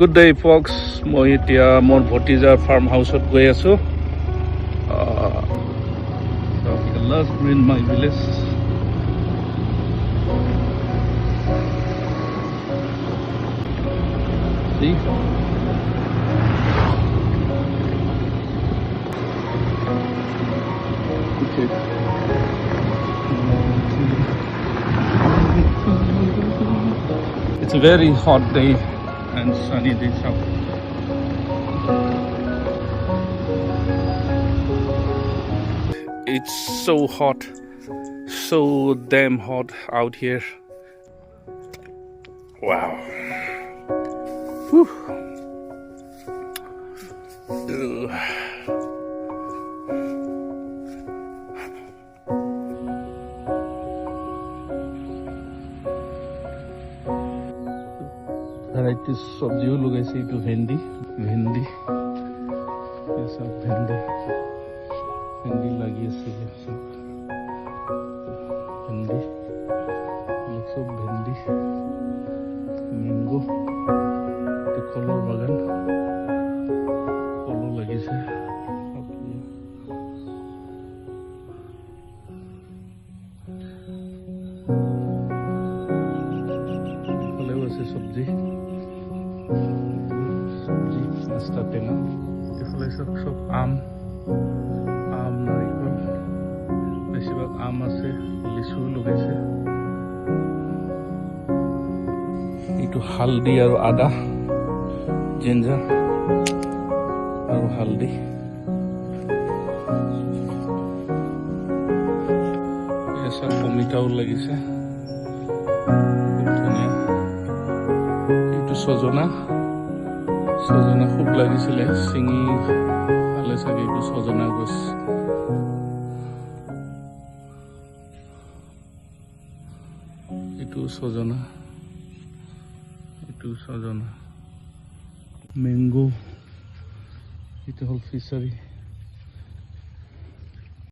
Good day, folks. মই এতিয়া মোৰ ভতিজাৰ ফাৰ্ম হাউচত গৈ আছো. The last green my village. See? Okay. It's a very hot day and sunny day out. It's so hot, so damn hot out here. Wow. Whew. Ugh. Varieties sabjiyo lagaise to bhendi ye sab bhendi lagi ase ye sab bhendi ye sab bhendi mango to kolor bagan kolo lagise kole ase sabji nasta tenga ifale sob am narikol besibak am ase lisu lagaise etu haldi aru ada ginger aru haldi esa tomato lagise etu sojona খুব লাগিছিলে চিঙি পালে চাগে এইটো সজনা গছ এইটো সজনা মেংগো এইটো হল ফিচাৰী